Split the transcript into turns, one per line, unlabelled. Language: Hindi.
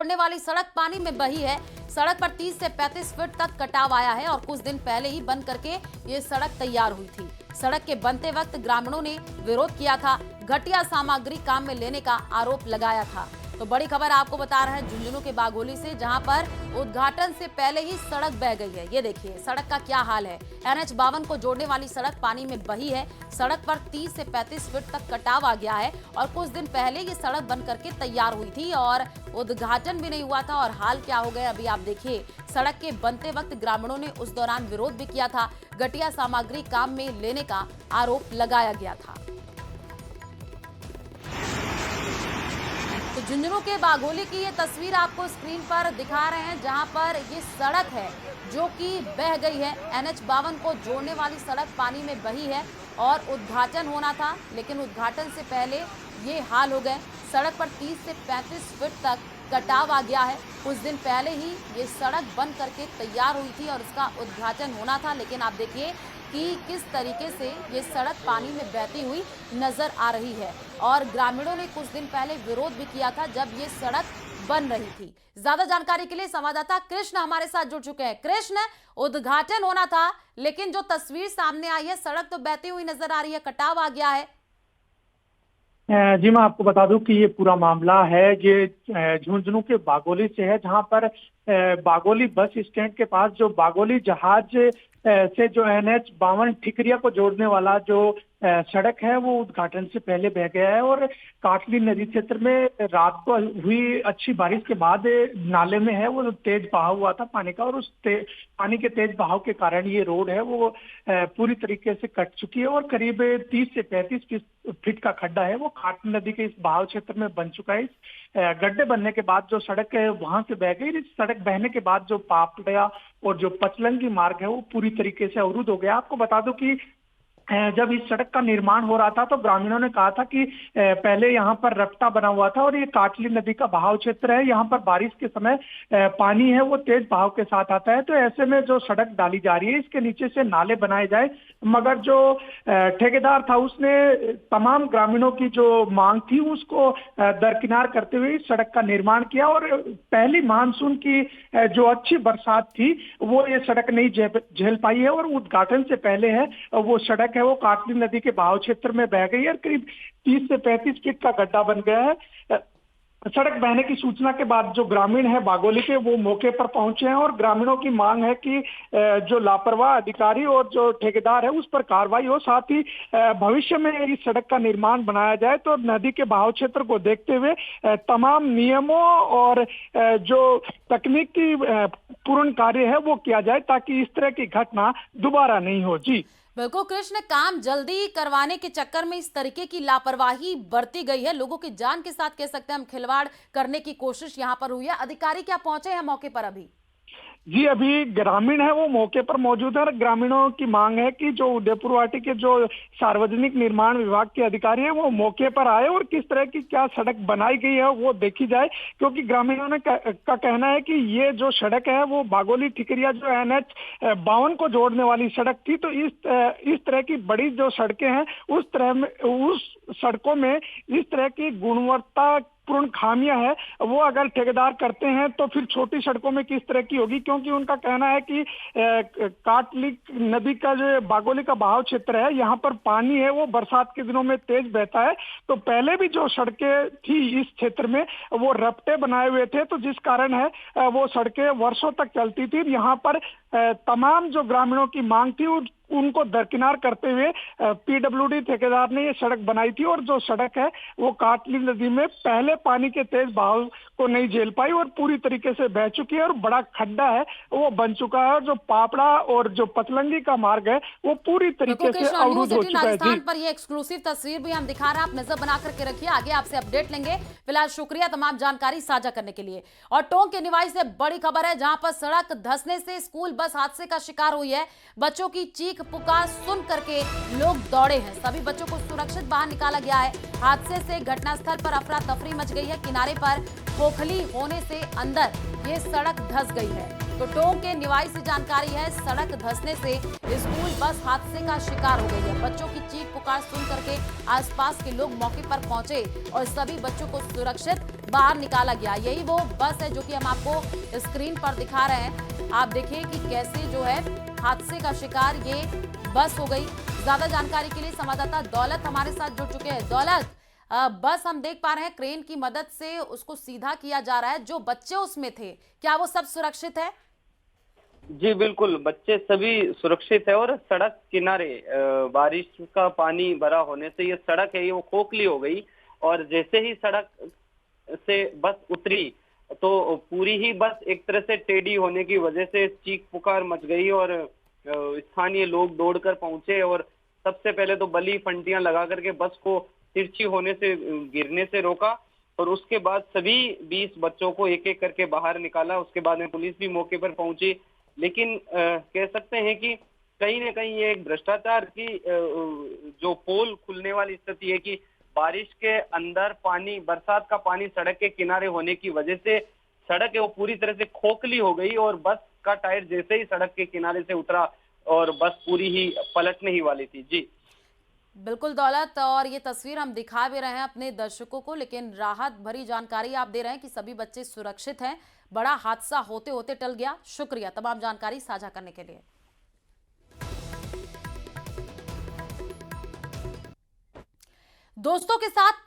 जोड़ने वाली सड़क पानी में बही है। सड़क पर 30 से 35 फीट तक कटाव आया है और कुछ दिन पहले ही बन करके ये सड़क तैयार हुई थी। सड़क के बनते वक्त ग्रामीणों ने विरोध किया था, घटिया सामग्री काम में लेने का आरोप लगाया था। तो बड़ी खबर आपको बता रहे हैं झुंझुनू के बागोली से, जहां पर उद्घाटन से पहले ही सड़क बह गई है। ये देखिए सड़क का क्या हाल है। NH 52 को जोड़ने वाली सड़क पानी में बही है। सड़क पर 30 से 35 फीट तक कटाव आ गया है और कुछ दिन पहले ये सड़क बन करके तैयार हुई थी और उद्घाटन भी नहीं हुआ था। और हाल क्या हो गया अभी आप देखिए। सड़क के बनते वक्त ग्रामीणों ने उस दौरान विरोध भी किया था, घटिया सामग्री काम में लेने का आरोप लगाया गया था। तो झुंझुनू के बागोली की ये तस्वीर आपको स्क्रीन पर दिखा रहे हैं, जहां पर ये सड़क है जो कि बह गई है। NH 52 को जोड़ने वाली सड़क पानी में बही है और उद्घाटन होना था, लेकिन उद्घाटन से पहले ये हाल हो गए। सड़क पर 30 से 35 फीट तक कटाव आ गया है। कुछ दिन पहले ही ये सड़क बन करके तैयार हुई थी और इसका उद्घाटन होना था, लेकिन आप देखिए कि किस तरीके से ये सड़क पानी में बहती हुई नजर आ रही है। और ग्रामीणों ने कुछ दिन पहले विरोध भी किया था जब ये सड़क बन रही थी। ज्यादा जानकारी के लिए संवाददाता कृष्ण हमारे साथ जुड़ चुके हैं। कृष्ण, उद्घाटन होना था लेकिन जो तस्वीर सामने आई है, सड़क तो बहती हुई नजर आ रही है, कटाव आ गया है।
जी मैं आपको बता दूं कि ये पूरा मामला है ये झुंझुनू के बागोली से है, जहां पर बागोली बस स्टैंड के पास जो बागोली जहाज से जो NH 52 ठिकरिया को जोड़ने वाला जो सड़क है वो उद्घाटन से पहले बह गया है। और काटली नदी क्षेत्र में रात को हुई अच्छी बारिश के बाद नाले में है वो तेज बहाव हुआ था पानी का, और उस पानी के तेज बहाव के कारण ये रोड है वो पूरी तरीके से कट चुकी है और करीब 30 से 35 फीट का खड्डा है वो काटली नदी के इस बहाव क्षेत्र में बन चुका है। इस गड्ढे बनने के बाद जो सड़क है वहां से बह गई। इस सड़क बहने के बाद जो पापड़ा और जो पचलंगी मार्ग है वो पूरी तरीके से अवरुद्ध हो गया। आपको बता दो कि जब इस सड़क का निर्माण हो रहा था तो ग्रामीणों ने कहा था कि पहले यहाँ पर रपटा बना हुआ था और ये काटली नदी का बहाव क्षेत्र है, यहाँ पर बारिश के समय पानी है वो तेज बहाव के साथ आता है। तो ऐसे में जो सड़क डाली जा रही है इसके नीचे से नाले बनाए जाए, मगर जो ठेकेदार था उसने तमाम ग्रामीणों की जो मांग थी उसको दरकिनार करते हुए इस सड़क का निर्माण किया। और पहली मानसून की जो अच्छी बरसात थी वो ये सड़क नहीं झेल पाई है और उद्घाटन से पहले है वो सड़क वो काटली नदी के बहाव क्षेत्र में बह गई है। करीब 30 से 35 फीट का गड्ढा बन गया है। सड़क बहने की सूचना के बाद जो ग्रामीण है बागोली के वो मौके पर पहुंचे हैं और ग्रामीणों की मांग है कि जो लापरवाह अधिकारी और जो ठेकेदार है उस पर कार्रवाई हो, साथ ही भविष्य में इस सड़क का निर्माण बनाया जाए तो नदी के बहाव क्षेत्र को देखते हुए तमाम नियमों और जो तकनीकी पूर्ण कार्य है वो किया जाए ताकि इस तरह की घटना दोबारा नहीं हो। जी
बिल्कुल कृष्ण, काम जल्दी करवाने के चक्कर में इस तरीके की लापरवाही बरती गई है। लोगों की जान के साथ कह सकते हैं हम खिलवाड़ करने की कोशिश यहां पर हुई है। अधिकारी क्या पहुंचे हैं मौके पर अभी?
जी अभी ग्रामीण है वो मौके पर मौजूद है और ग्रामीणों की मांग है कि जो उदयपुर वाटी के जो सार्वजनिक निर्माण विभाग के अधिकारी है वो मौके पर आए और किस तरह की क्या सड़क बनाई गई है वो देखी जाए, क्योंकि ग्रामीणों ने का कहना है कि ये जो सड़क है वो बागोली ठिकरिया जो NH 52 को जोड़ने वाली सड़क थी। तो इस तरह की बड़ी जो सड़कें हैं उस सड़कों में इस तरह की गुणवत्ता पूर्ण खामियां है वो अगर ठेकेदार करते हैं तो फिर छोटी सड़कों में किस तरह की होगी, क्योंकि उनका कहना है कि काटली नदी का जो बागोली का बहाव क्षेत्र है यहाँ पर पानी है वो बरसात के दिनों में तेज बहता है। तो पहले भी जो सड़कें थी इस क्षेत्र में वो रपटे बनाए हुए थे, तो जिस कारण है वो सड़कें वर्षों तक चलती थी। यहाँ पर तमाम जो ग्रामीणों की मांग थी उनको दरकिनार करते हुए PWD ठेकेदार ने ये सड़क बनाई थी और जो सड़क है वो काटली नदी में पहले पानी के तेज बहाव को नहीं झेल पाई और पूरी तरीके से बह चुकी है और बड़ा खड्डा है वो बन चुका है और जो पापड़ा और जो पतलंगी का मार्ग है वो पूरी तरीके से अवरुद्ध हो चुका है।
राजस्थान पर ये एक्सक्लूसिव तस्वीर भी हम दिखा रहे हैं, आप नजर बना करके रखिए, आगे आपसे अपडेट लेंगे। फिलहाल शुक्रिया तमाम जानकारी साझा करने के लिए। और टोंक के निवासी से बड़ी खबर है, जहां पर सड़क धंसने से स्कूल बस हादसे का शिकार हुई है। बच्चों की चीख पुकार सुन करके लोग दौड़े हैं, सभी बच्चों को सुरक्षित बाहर निकाला गया है। हादसे से घटनास्थल पर अफरा तफरी मच गई है। किनारे पर खोखली होने से अंदर ये सड़क धंस गई है। तो टोंक के निवासी से जानकारी है, सड़क धंसने से स्कूल बस हादसे का शिकार हो गई है। बच्चों की चीख पुकार सुन करके आसपास के लोग मौके पर पहुंचे और सभी बच्चों को सुरक्षित बाहर निकाला गया। यही वो बस है जो कि हम आपको स्क्रीन पर दिखा रहे हैं। आप देखिए कि कैसे जो है हादसे का शिकार ये बस हो गई। ज्यादा जानकारी के लिए संवाददाता दौलत हमारे साथ जुड़ चुके हैं। दौलत, बस हम देख पा रहे हैं क्रेन की मदद से उसको सीधा किया जा रहा है। जो बच्चे उसमें थे, क्या वो सब सुरक्षित है?
जी बिल्कुल, बच्चे सभी सुरक्षित है और सड़क किनारे बारिश का पानी भरा होने से ये सड़क है, ये वो खोखली हो गई। और जैसे ही सड़क से बस उतरी तो पूरी ही बस एक तरह से टेढ़ी होने की वजह से चीख पुकार मच गई और स्थानीय लोग दौड़कर पहुंचे और सबसे पहले तो बली फंटियां लगा करके बस को तिरछी होने से गिरने से रोका और उसके बाद सभी 20 बच्चों को एक एक करके बाहर निकाला। उसके बाद में पुलिस भी मौके पर पहुंची, लेकिन कह सकते हैं कि कहीं न कहीं ये एक भ्रष्टाचार की जो पोल खुलने वाली स्थिति है कि बारिश के अंदर पानी, बरसात का पानी सड़क के किनारे होने की वजह से सड़क है वो पूरी तरह से खोखली हो गई और बस का टायर जैसे ही सड़क के किनारे से उतरा और बस पूरी ही पलटने ही वाली थी। जी
बिल्कुल दौलत, और ये तस्वीर हम दिखा भी रहे हैं अपने दर्शकों को, लेकिन राहत भरी जानकारी आप दे रहे हैं कि सभी बच्चे सुरक्षित हैं। बड़ा हादसा होते होते टल गया। शुक्रिया तमाम जानकारी साझा करने के लिए। दोस्तों के साथ